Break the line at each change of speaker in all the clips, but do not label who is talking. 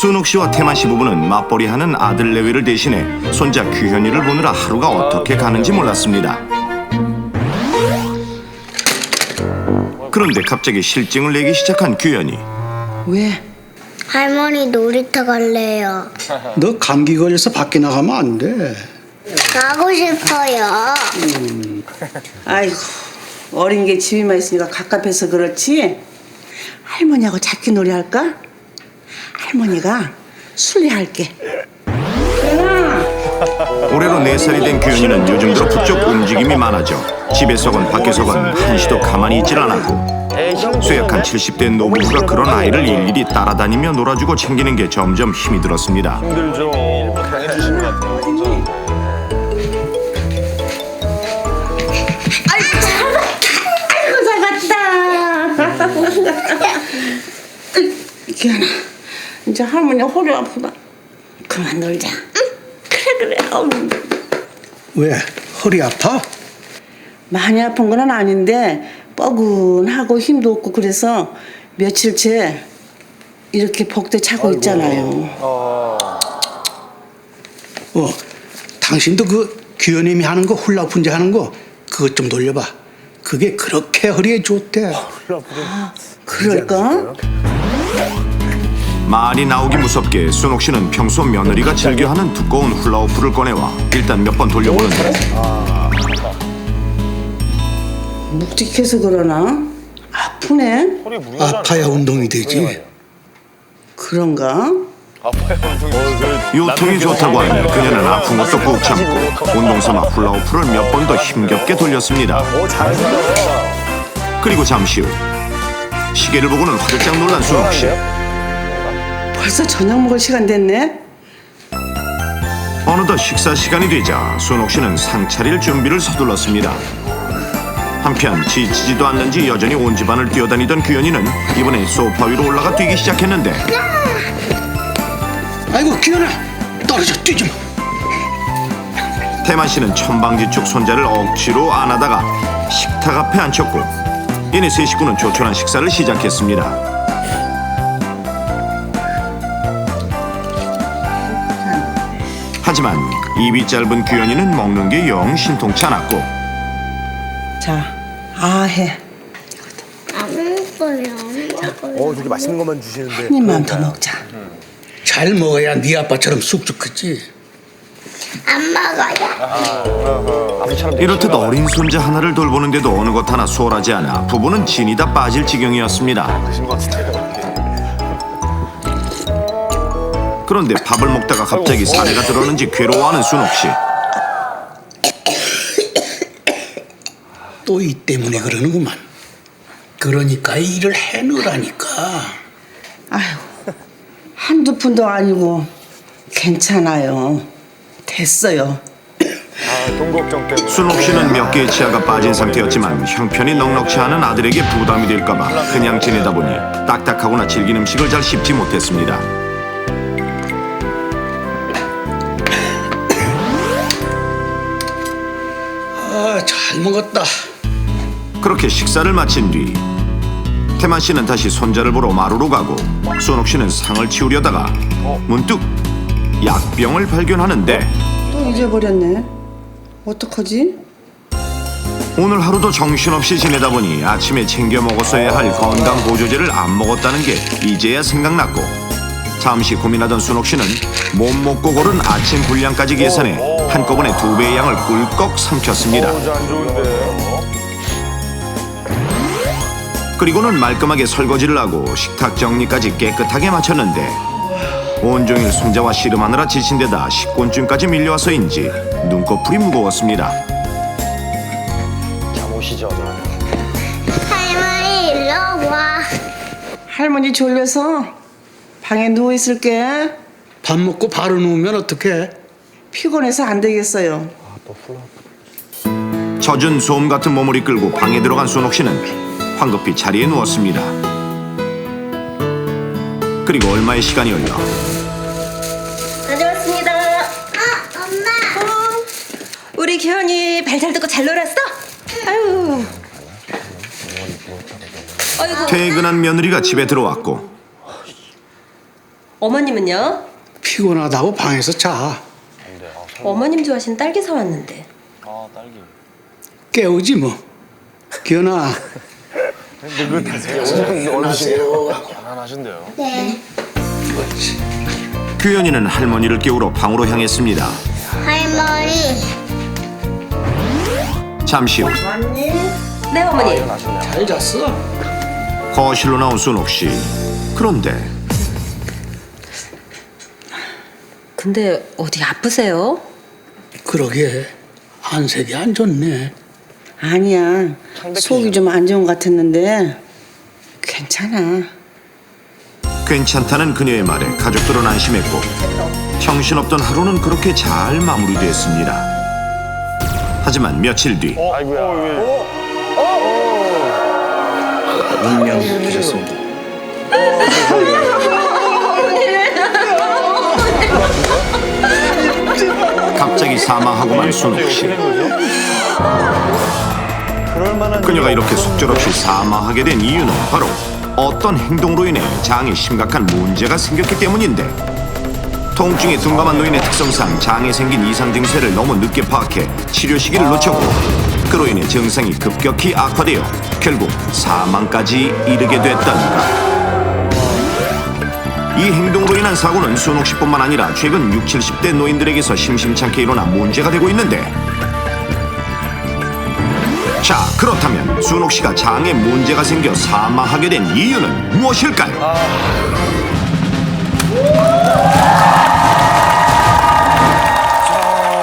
순옥 씨와 태만 씨 부부는 맞벌이하는 아들 내외를 대신해 손자 규현이를 보느라 하루가 어떻게 가는지 몰랐습니다. 그런데 갑자기 실증을 내기 시작한 규현이.
왜?
할머니 놀이터 갈래요.
너 감기 걸려서 밖에 나가면 안 돼.
가고 싶어요.
아이고, 어린 게 집에만 있으니까 갑갑해서 그렇지. 할머니하고 잡기놀이 할까? 할머니가 술래할게.
올해로 4살이 된 규현이는 요즘 들어 부쩍 움직임이 많아져 집에서건 밖에서건 한시도 가만히 있질 않았고, 쇠약한 70대 노부부가 그런 아이를 일일이 따라다니며 놀아주고 챙기는 게 점점 힘이 들었습니다.
힘들죠. 당해주신 것 같아요.
아이고, 잘 갔다. 기현아, 이제 할머니 허리 아프다. 그만 놀자. 그래.
왜? 허리 아파?
많이 아픈 건 아닌데 뻐근하고 힘도 없고 그래서 며칠째 이렇게 복대 차고 있잖아요.
당신도 그 규현님이 하는 거 훌라푼제 하는 거 그것 좀 돌려봐. 그게 그렇게 허리에 좋대.
그럴까?
말이 나오기 무섭게 순옥 씨는 평소 며느리가 즐겨하는 두꺼운 훌라후프를 꺼내와 일단 몇 번 돌려보는데
묵직해서 그러나? 아프네?
허리 무리하잖아.
아파야 운동이 되지.
그런가?
아파요.
요통이 좋다고 하니 그녀는 아픈 것도 꾹 참고 운동삼아 훌라후프를 몇 번 더 힘겹게 돌렸습니다.
잘하신다.
그리고 잠시 후 시계를 보고는 화들짝 놀란 순옥 씨.
벌써 저녁 먹을 시간 됐네?
어느덧 식사 시간이 되자 순옥 씨는 상 차릴 준비를 서둘렀습니다. 한편 지치지도 않는지 여전히 온 집안을 뛰어다니던 규현이는 이번에 소파 위로 올라가 뛰기 시작했는데,
아이고 규현아, 떨어져 뛰지 마.
태만 씨는 천방지축 손자를 억지로 안아다가 식탁 앞에 앉혔고 이내 세 식구는 조촐한 식사를 시작했습니다. 하지만 입이 짧은 규현이는 먹는 게 영 신통치 않았고,
자, 해.
안 먹어요.
저렇게 맛있는 것만 주시는데.
한 입만 더 먹자.
잘 먹어야 네 아빠처럼 쑥쑥 크지.
안 먹어요.
아버지처럼
이렇듯 어린 손자 하나를 돌보는데도 어느 것 하나 수월하지 않아 부부는 진이 다 빠질 지경이었습니다.
드신 것 같은데요.
그런데 밥을 먹다가 갑자기 사례가 들었는지 괴로워하는 순옥 씨.
또 이 때문에 그러는구만. 그러니까 일을 해놓으라니까.
아휴, 한두 푼도 아니고 괜찮아요. 됐어요.
돈 걱정 때문에.
순옥 씨는 몇 개의 치아가 빠진 상태였지만 형편이 넉넉치 않은 아들에게 부담이 될까봐 그냥 지내다 보니 딱딱하거나 질긴 음식을 잘 씹지 못했습니다.
잘 먹었다.
그렇게 식사를 마친 뒤 태만 씨는 다시 손자를 보러 마루로 가고 순옥 씨는 상을 치우려다가 문득 약병을 발견하는데,
또 잊어버렸네. 어떡하지?
오늘 하루도 정신없이 지내다 보니 아침에 챙겨 먹었어야 할 건강 보조제를 안 먹었다는 게 이제야 생각났고, 잠시 고민하던 순옥 씨는 못 먹고 고른 아침 분량까지 계산해 한꺼번에 2배의 양을 꿀꺽 삼켰습니다.
안 좋은데.
그리고는 말끔하게 설거지를 하고 식탁 정리까지 깨끗하게 마쳤는데, 온종일 손자와 씨름하느라 지친 데다 식곤증까지 밀려와서인지 눈꺼풀이 무거웠습니다.
잠오시죠.
할머니 일로 와.
할머니 졸려서 방에 누워 있을게.
밥 먹고 바로 누우면 어떡해?
피곤해서 안 되겠어요.
젖은 솜 같은 몸을 이끌고 방에 들어간 순옥 씨는 황급히 자리에 누웠습니다. 그리고 얼마의 시간이 흘러
가져왔습니다.
엄마.
우리 규현이 발 잘 듣고 잘 놀았어? 아유. 아이고.
퇴근한 며느리가 집에 들어왔고
어머님은요?
피곤하다고 방에서 자.
어머님 좋아하시는 딸기 사왔는데.
깨우지 뭐. 기현아,
편안하신데요.
네.
규현이는 할머니를 깨우러 방으로 향했습니다.
할머니.
잠시 후
네, 어머니.
잘 잤어?
거실로 나온 순옥 씨. 그런데
근데 어디 아프세요?
그러게 안색이 안 좋네.
아니야. 속이 좀 안 좋은 것 같았는데 괜찮아.
괜찮다는 그녀의 말에 가족들은 안심했고 정신없던 하루는 그렇게 잘 마무리됐습니다. 하지만 며칠 뒤
아이고야.
운명 되셨습니다.
갑자기 사망하고만 순옥 씨. 그녀가 이렇게 속절없이 사망하게 된 이유는 바로 어떤 행동으로 인해 장에 심각한 문제가 생겼기 때문인데, 통증에 둔감한 노인의 특성상 장에 생긴 이상 증세를 너무 늦게 파악해 치료 시기를 놓쳤고, 그로 인해 증상이 급격히 악화되어 결국 사망까지 이르게 됐다니까. 이 행동으로 인한 사고는 순옥 씨뿐만 아니라 최근 60, 70대 노인들에게서 심심찮게 일어나 문제가 되고 있는데, 자, 그렇다면 순옥 씨가 장에 문제가 생겨 사망하게 된 이유는 무엇일까요?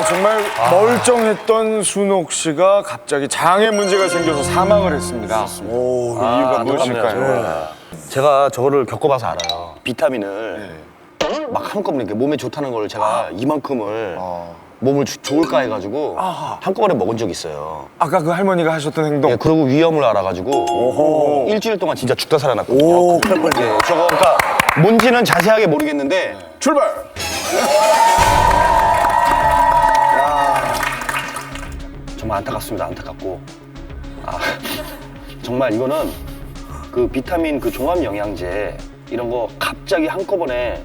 정말 멀쩡했던 순옥 씨가 갑자기 장에 문제가 생겨서 사망을 했습니다. 오, 이유가 무엇일까요?
제가 저거를 겪어봐서 알아요. 비타민을 막 한꺼번에 이렇게 몸에 좋다는 걸 제가 이만큼을 몸을 좋을까 해가지고 한꺼번에 먹은 적이 있어요.
아까 그 할머니가 하셨던 행동.
예, 그리고 위험을 알아가지고 일주일 동안 진짜 죽다 살아났거든요. 오, 예, 저거 그러니까 뭔지는 자세하게 모르겠는데
출발!
정말 안타깝습니다. 안타깝고 정말 이거는 그 비타민 그 종합 영양제 이런 거 갑자기 한꺼번에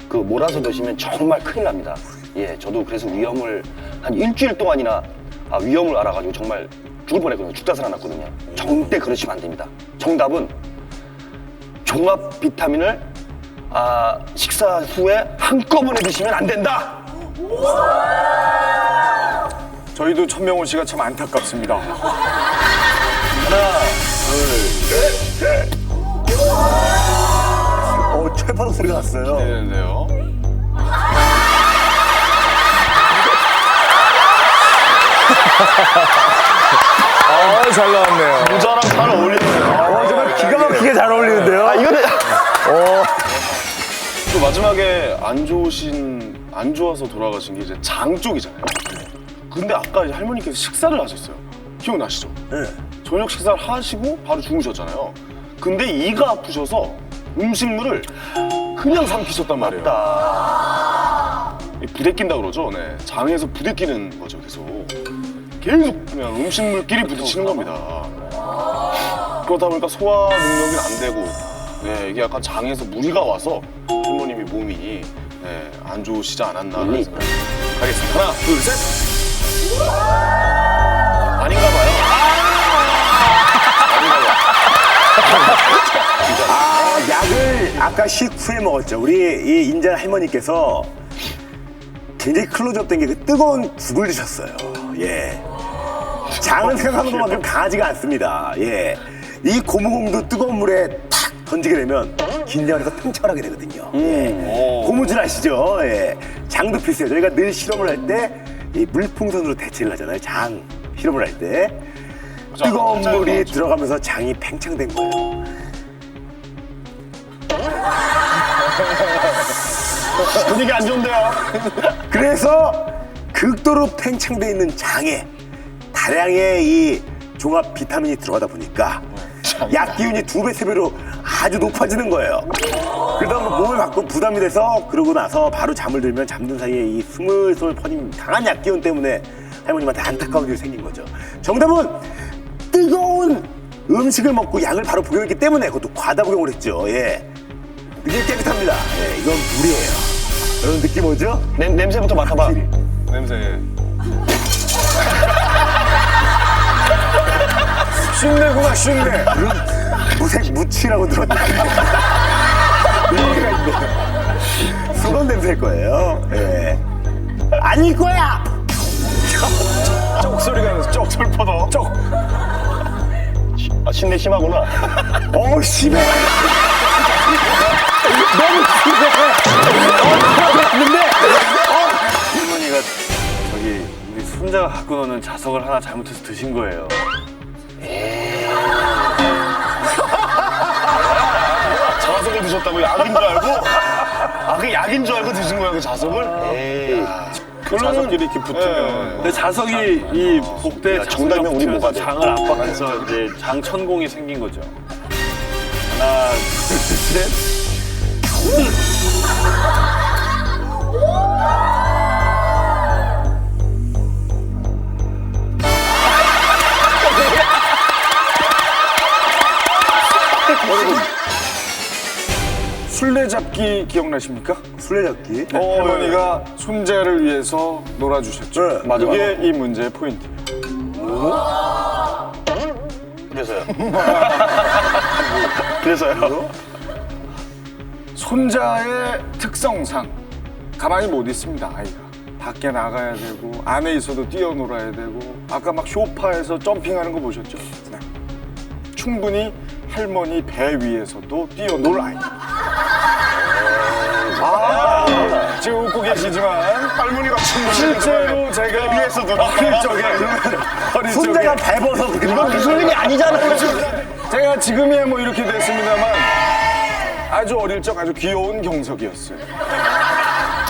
그 몰아서 드시면 정말 큰일 납니다. 예, 저도 그래서 위험을 한 일주일 동안이나 위험을 알아가지고 정말 죽을 뻔했거든요. 죽다 살아났거든요. 절대 그러시면 안 됩니다. 정답은 종합 비타민을 식사 후에 한꺼번에 드시면 안 된다.
저희도 천명호 씨가 참 안타깝습니다.
철파로 소리가 났어요.
되는데요. 잘 나왔네요.
모자랑 잘 어울리네요.
정말 기가 막히게 잘 어울리는데요.
이거는
또 마지막에 안 좋아서 돌아가신 게 이제 장 쪽이잖아요. 근데 아까 이제 할머니께서 식사를 하셨어요. 기억나시죠? 네. 저녁 식사를 하시고 바로 주무셨잖아요. 근데 이가 아프셔서 음식물을 그냥 삼키셨단 말이에요. 부대낀다 그러죠. 네. 장에서 부대끼는 거죠. 계속 그냥 음식물끼리 부딪히는 겁니다. 그러다 보니까 소화 능력이 안 되고, 네, 이게 약간 장에서 무리가 와서 할머님이 몸이 안 좋으시지 않았나 하는 생각. 가겠습니다. 하나, 둘, 셋. 아닌가 봐요.
약을 아까 식후에 먹었죠. 우리 이 인자 할머니께서 굉장히 클로즈업 된 게 그 뜨거운 국을 드셨어요. 예. 장을 생각하는 것만큼 강하지가 않습니다. 예. 이 고무공도 뜨거운 물에 탁 던지게 되면 긴장을 해서 팽창을 하게 되거든요. 예. 고무줄 아시죠? 예. 장도 필수예요. 저희가 늘 실험을 할 때 이 물풍선으로 대체를 하잖아요. 장 실험을 할 때. 뜨거운 물이 들어가면서 장이 팽창된 거예요.
분위기 안 좋은데요?
그래서 극도로 팽창돼 있는 장에 다량의 이 종합 비타민이 들어가다 보니까 약 기운이 2배, 3배로 아주 높아지는 거예요. 그러다 보면 몸에 자꾸 부담이 돼서 그러고 나서 바로 잠을 들면 잠든 사이에 이 스물스물 퍼진 강한 약 기운 때문에 할머님한테 안타까운 일이 생긴 거죠. 정답은 뜨거운 음식을 먹고 약을 바로 복용했기 때문에 그것도 과다 복용을 했죠. 예. 느낌 깨끗합니다. 예, 이건 물이에요. 여러분 느낌 오죠?
냄새부터 맡아봐.
냄새. 쉰내구나, 쉰내.
무색 무취라고 들었는데. 의미가 있네. 수건 냄새일 거예요. 예. 아닐 거야!
쩍 소리가 나서 쩍 슬퍼도. 쩍.
아, 신내 심하구나.
어우, 심해!
할머니가 저기 우리 손자가 갖고 노는 자석을 하나 잘못해서 드신 거예요.
자석을 드셨다고 약인 줄 알고? 아, 그 약인 줄 알고 드신 거야, 그 자석을? 에이.
그 자석끼리 이렇게 붙으면.
근데 자석이 이 복대
야, 정답이면 우리 뭐가 돼?
장을 압박해서 이제 장 천공이 생긴 거죠. 하나, 둘, 셋.
술래잡기 기억나십니까?
술래잡기.
할머니가 손자를 위해서 놀아주셨죠.
네,
맞아,
그게 이 문제의 포인트예요.
그래서요. 그래서요?
손자의 특성상 가만히 못 있습니다, 아이가. 밖에 나가야 되고 안에 있어도 뛰어놀아야 되고 아까 막 쇼파에서 점핑하는 거 보셨죠? 네. 충분히 할머니 배 위에서도 뛰어놀 아이. 지금 웃고 계시지만 할머니가 실제로 제가 위에서도 허리 쪽에 허리
손자가
쪽에
밟아서 그렇게
이건 무슨 일이 아니잖아요.
제가 지금이야 뭐 이렇게 됐습니다만 아주 어릴 적 아주 귀여운 경석이었어요.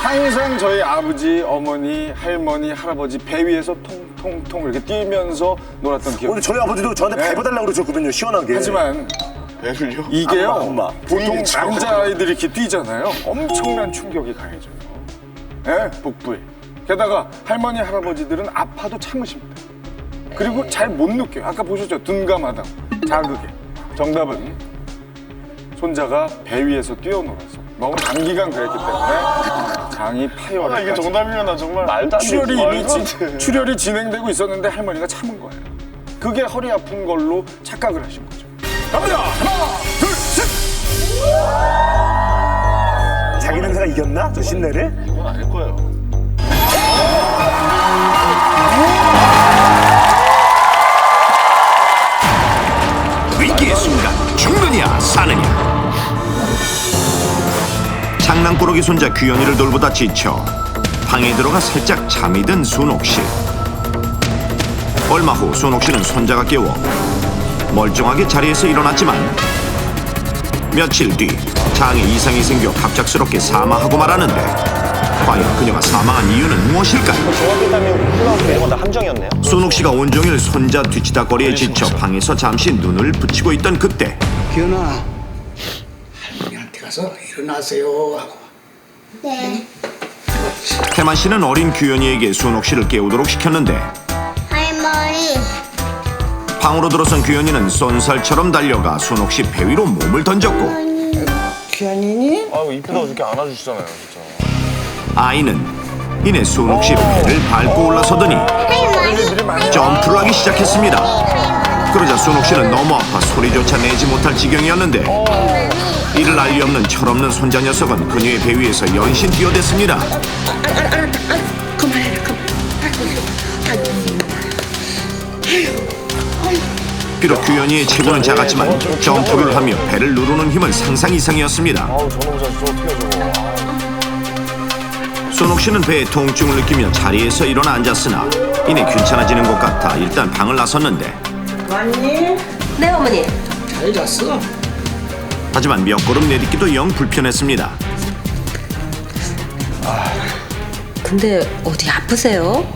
항상 저희 아버지, 어머니, 할머니, 할아버지 배 위에서 통통통 이렇게 뛰면서 놀았던 기억.
오늘 저희 아버지도 저한테
네.
밟아달라고 그러셨거든요, 시원하게.
하지만
배를요?
이게요,
엄마.
보통 남자아이들이 이렇게 뛰잖아요. 엄청난 충격이 가해져요. 예, 복부에. 게다가 할머니, 할아버지들은 아파도 참으십니다. 그리고 잘 못 느껴요. 아까 보셨죠? 둔감하다. 자극에. 정답은 손자가 배 위에서 뛰어놀아서 너무 단기간 그랬기 때문에 장이 파열해.
이게 정답이면 나 정말
말도 안
출혈이
되지.
이미 출혈이 진행되고 있었는데 할머니가 참은 거예요. 그게 허리 아픈 걸로 착각을 하신 거죠. 갑니다. 하나, 둘, 셋.
자기 냄새가 이겼나? 저 신내를?
이건 아닐 거예요.
위기의 순간 죽느냐 사느냐. 장난꾸러기 손자 규현이를 돌보다 지쳐 방에 들어가 살짝 잠이 든 순옥 씨. 얼마 후 순옥 씨는 손자가 깨워 멀쩡하게 자리에서 일어났지만 며칠 뒤 장에 이상이 생겨 갑작스럽게 사망하고 말았는데 과연 그녀가 사망한 이유는 무엇일까요?
종합비타민 훌라후프 이런 건 다 함정이었네요.
순옥 씨가 온종일 손자 뒤치다거리에 지쳐 방에서 잠시 눈을 붙이고 있던 그때
기현아, 할머니한테 가서 일어나세요 하고.
네.
태만 씨는 어린 규현이에게 순옥 씨를 깨우도록 시켰는데
할머니.
방으로 들어선 규현이는 쏜살처럼 달려가 순옥 씨 배 위로 몸을 던졌고
규현이니?
아유, 이쁘다고 이렇게 안아주시잖아요, 진짜.
아이는 이내 순옥 씨 배를 밟고 올라서더니 점프를 하기 시작했습니다. 그러자 순옥 씨는 너무 아파 소리조차 내지 못할 지경이었는데 이를 알 리 없는 철없는 손자 녀석은 그녀의 배 위에서 연신 뛰어댔습니다.
그만해라, 그만.
비록 규현이의 체구는 작았지만 점프를 하며 배를 누르는 힘은 상상 이상이었습니다.
아우, 저놈 진짜 어떻게 저거.
순옥 씨는 배에 통증을 느끼며 자리에서 일어나 앉았으나 이내 괜찮아지는 것 같아 일단 방을 나섰는데
왔니?
네, 어머니.
잘 잤어?
하지만 몇 걸음 내딛기도 영 불편했습니다.
근데 어디 아프세요?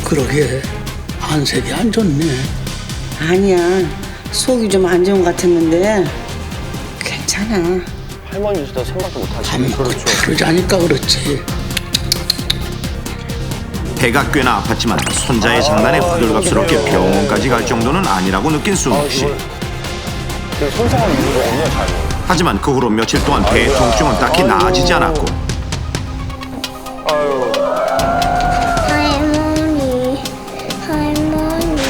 그러게 안색이 안 좋네.
아니야. 속이 좀 안 좋은 것 같았는데 괜찮아.
할머니 주시다 생각도 못하지.
아니 그러자니까 그렇지.
배가 꽤나 아팠지만 손자의 장난에 호들갑스럽게 병원까지 갈 정도는 아니라고 느낀 순옥 씨.
그 손상을 이유로 없냐, 잘.
하지만 그 후로 며칠 동안 배 통증은 딱히 나아지지 않았고
할머니.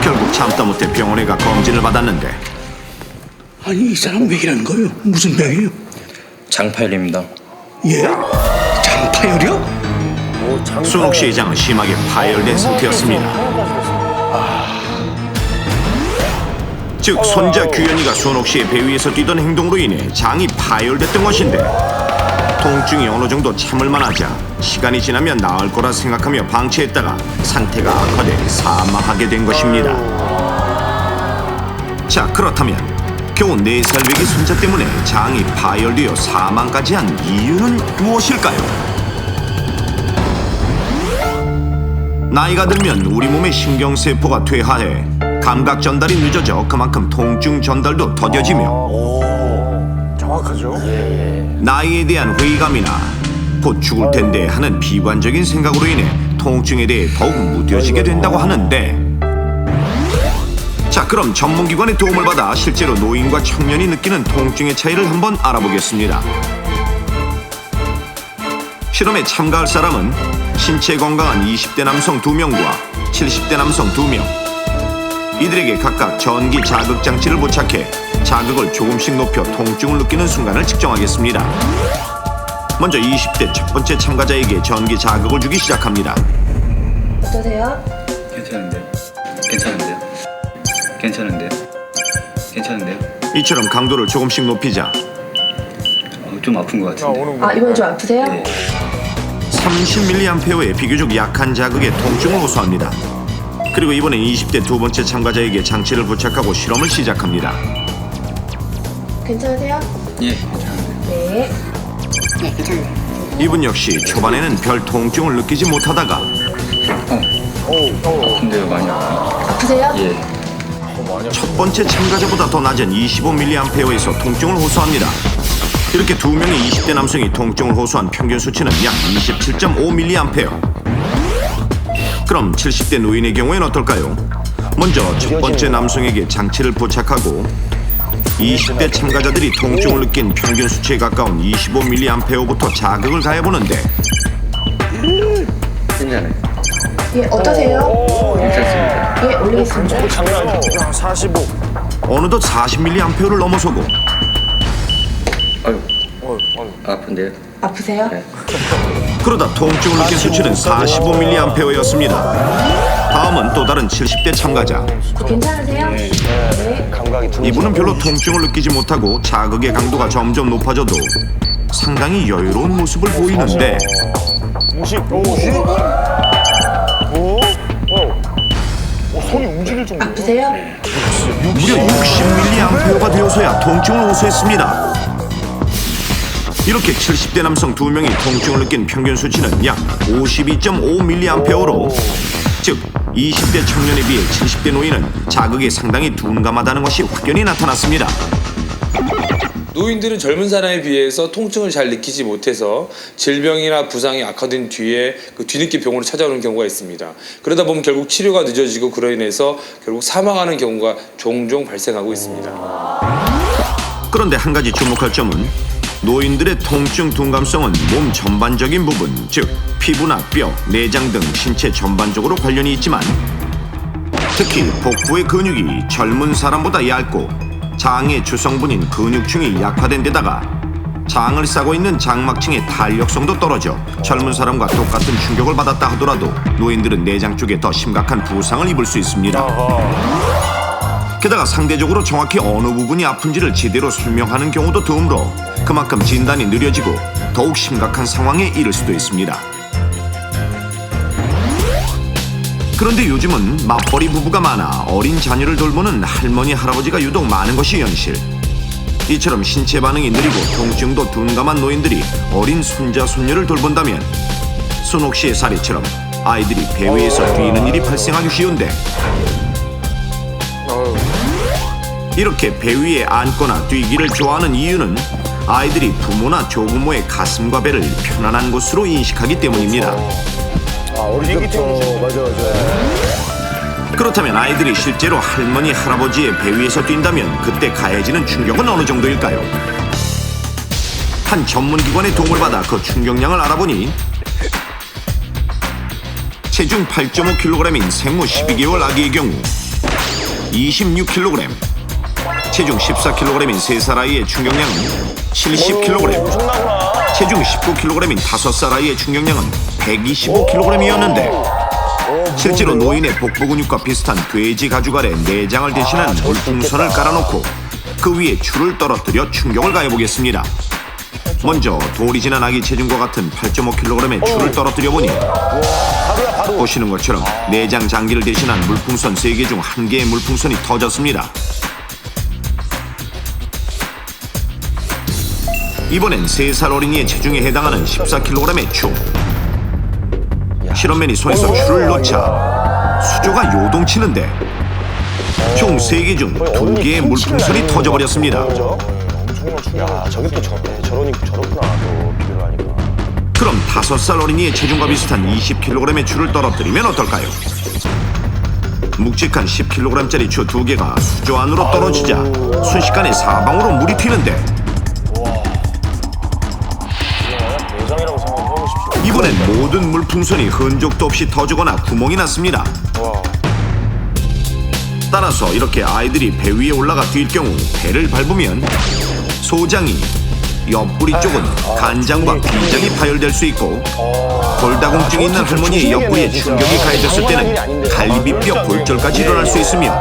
결국 참다 못해 병원에 가 검진을 받았는데
아니 이 사람 왜 이러는 거예요? 무슨 병이에요?
장파열입니다.
예? 장파열이요?
순옥 씨의 장은 심하게 파열된 상태였습니다. 즉 손자 규현이가 순옥 씨의 배 위에서 뛰던 행동으로 인해 장이 파열됐던 것인데 통증이 어느 정도 참을 만하자 시간이 지나면 나을 거라 생각하며 방치했다가 상태가 악화돼 사망하게 된 것입니다. 자 그렇다면 겨우 4살 외기 손자 때문에 장이 파열되어 사망까지 한 이유는 무엇일까요? 나이가 들면 우리 몸의 신경세포가 퇴화해 감각 전달이 늦어져 그만큼 통증 전달도 더뎌지며
정확하죠?
나이에 대한 회의감이나 곧 죽을 텐데 하는 비관적인 생각으로 인해 통증에 대해 더욱 무뎌지게 된다고 하는데 자 그럼 전문기관의 도움을 받아 실제로 노인과 청년이 느끼는 통증의 차이를 한번 알아보겠습니다. 실험에 참가할 사람은 신체 건강한 20대 남성 2명과 70대 남성 2명 이들에게 각각 전기 자극 장치를 부착해 자극을 조금씩 높여 통증을 느끼는 순간을 측정하겠습니다. 먼저 20대 첫 번째 참가자에게 전기 자극을 주기 시작합니다.
어떠세요?
괜찮은데요? 괜찮은데요? 괜찮은데요? 괜찮은데요?
이처럼 강도를 조금씩 높이자
좀 아픈 것 같은데.
아, 이번에 좀 아프세요?
네.
30mA의 비교적 약한 자극에 통증을 호소합니다. 그리고 이번엔 20대 두 번째 참가자에게 장치를 부착하고 실험을 시작합니다.
괜찮으세요?
예, 괜찮은데요.
네.
이분 역시 초반에는 별 통증을 느끼지 못하다가
아픈데요, 많이 아프네.
아프세요?
예.
첫 번째 참가자보다 더 낮은 25mA에서 통증을 호소합니다. 이렇게 두 명의 20대 남성이 통증을 호소한 평균 수치는 약 27.5mA. 그럼 70대 노인의 경우엔 어떨까요? 먼저 첫 번째 남성에게 장치를 부착하고 20대 참가자들이 통증을 느낀 평균 수치에 가까운 25mA부터 자극을 가해보는데
괜찮아요.
예, 어떠세요?
괜찮습니다.
예, 올리겠습니다.
장난 아니죠? 45.
어느덧 40mA를 넘어서고
아유, 아픈데요?
아프세요?
네.
그러다 통증을 느낀 수치는 45mA였습니다. 다음은 또 다른 70대 참가자.
괜찮으세요? 네.
감각이
이분은 별로 통증을 느끼지 못하고 자극의 강도가 점점 높아져도 상당히 여유로운 모습을 보이는데
무식. 손이 움직일 정도로.
아프세요?
무려 60mA가 되어서야 통증을 호소했습니다. 이렇게 70대 남성 2명이 통증을 느낀 평균 수치는 약 52.5mA로 즉 20대 청년에 비해 70대 노인은 자극에 상당히 둔감하다는 것이 확연히 나타났습니다.
노인들은 젊은 사람에 비해서 통증을 잘 느끼지 못해서 질병이나 부상이 악화된 뒤에 그 뒤늦게 병원을 찾아오는 경우가 있습니다. 그러다 보면 결국 치료가 늦어지고 그로 인해서 결국 사망하는 경우가 종종 발생하고 있습니다.
그런데 한 가지 주목할 점은 노인들의 통증 둔감성은 몸 전반적인 부분, 즉 피부나 뼈, 내장 등 신체 전반적으로 관련이 있지만 특히 복부의 근육이 젊은 사람보다 얇고 장의 주성분인 근육층이 약화된 데다가 장을 싸고 있는 장막층의 탄력성도 떨어져 젊은 사람과 똑같은 충격을 받았다 하더라도 노인들은 내장 쪽에 더 심각한 부상을 입을 수 있습니다. 게다가 상대적으로 정확히 어느 부분이 아픈지를 제대로 설명하는 경우도 드물어 그만큼 진단이 느려지고 더욱 심각한 상황에 이를 수도 있습니다. 그런데 요즘은 맞벌이 부부가 많아 어린 자녀를 돌보는 할머니, 할아버지가 유독 많은 것이 현실. 이처럼 신체 반응이 느리고 통증도 둔감한 노인들이 어린 손자, 손녀를 돌본다면 순옥 씨의 사례처럼 아이들이 배 위에서 뛰는 일이 발생하기 쉬운데 이렇게 배 위에 앉거나 뛰기를 좋아하는 이유는 아이들이 부모나 조부모의 가슴과 배를 편안한 곳으로 인식하기 때문입니다.
어릴 때부터. 맞아.
그렇다면 아이들이 실제로 할머니, 할아버지의 배 위에서 뛴다면 그때 가해지는 충격은 어느 정도일까요? 한 전문기관의 도움을 받아 그 충격량을 알아보니 체중 8.5kg인 생후 12개월 아기의 경우 26kg, 체중 14kg인 3살 아이의 충격량은 70kg, 체중 19kg인 5살 아이의 충격량은 125kg이었는데 실제로 노인의 복부 근육과 비슷한 돼지 가죽 아래 내장을 대신한 물풍선을 깔아놓고 그 위에 줄을 떨어뜨려 충격을 가해보겠습니다. 먼저 돌이 지난 아기 체중과 같은 8.5kg의 줄을 떨어뜨려 보니 보시는 것처럼 내장 장기를 대신한 물풍선 3개 중 1개의 물풍선이 터졌습니다. 이번엔 3살 어린이의 체중에 해당하는 14kg의 추. 실험맨이 손에서 추를 놓자 수조가 요동치는데 총 3개 중 2개의 물풍선이 터져버렸습니다.
야, 저게 또 저렇구나. 또 비교를 하니까.
그럼 5살 어린이의 체중과 비슷한 20kg의 추를 떨어뜨리면 어떨까요? 묵직한 10kg짜리 추 2개가 수조 안으로 떨어지자 순식간에 사방으로 물이 튀는데
대장이라고 생각해 보십시오.
이번엔 모든 물풍선이 흔적도 없이 터지거나 구멍이 났습니다. 따라서 이렇게 아이들이 배 위에 올라가 뛸 경우 배를 밟으면 소장이, 옆구리 쪽은 간장과 비장이 파열될 수 있고 골다공증이 있는 할머니의 옆구리에 충격이 가해졌을 때는 갈비뼈 골절까지 일어날 수 있으며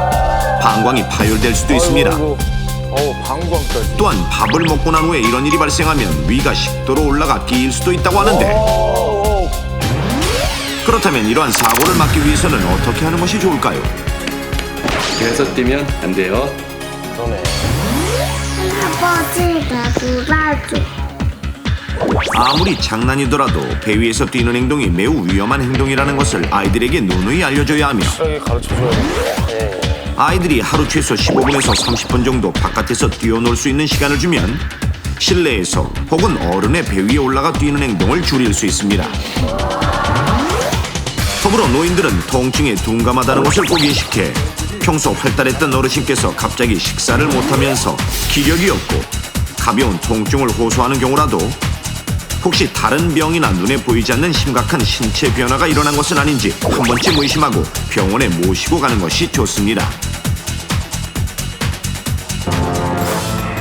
방광이 파열될 수도 있습니다.
방광까지.
또한 밥을 먹고 난 후에 이런 일이 발생하면 위가 식도로 올라가 끼일 수도 있다고 하는데 그렇다면 이러한 사고를 막기 위해서는 어떻게 하는 것이 좋을까요?
배에서 뛰면 안 돼요.
할아버지가 놀아줘.
아무리 장난이더라도 배 위에서 뛰는 행동이 매우 위험한 행동이라는 것을 아이들에게 누누이 알려줘야 하며 아이들이 하루 최소 15분에서 30분 정도 바깥에서 뛰어놀 수 있는 시간을 주면 실내에서 혹은 어른의 배 위에 올라가 뛰는 행동을 줄일 수 있습니다. 더불어 노인들은 통증에 둔감하다는 것을 꼭 인식해 평소 활달했던 어르신께서 갑자기 식사를 못하면서 기력이 없고 가벼운 통증을 호소하는 경우라도 혹시 다른 병이나 눈에 보이지 않는 심각한 신체 변화가 일어난 것은 아닌지 한 번쯤 의심하고 병원에 모시고 가는 것이 좋습니다.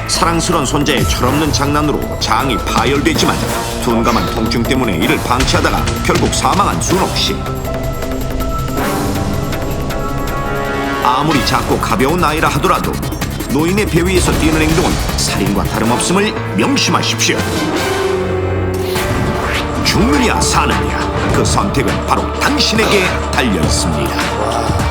사랑스러운 손자의 철없는 장난으로 장이 파열됐지만 둔감한 통증 때문에 이를 방치하다가 결국 사망한 순옥 씨. 아무리 작고 가벼운 아이라 하더라도 노인의 배 위에서 뛰는 행동은 살인과 다름없음을 명심하십시오. 죽느냐 사느냐 그 선택은 바로 당신에게 달려 있습니다.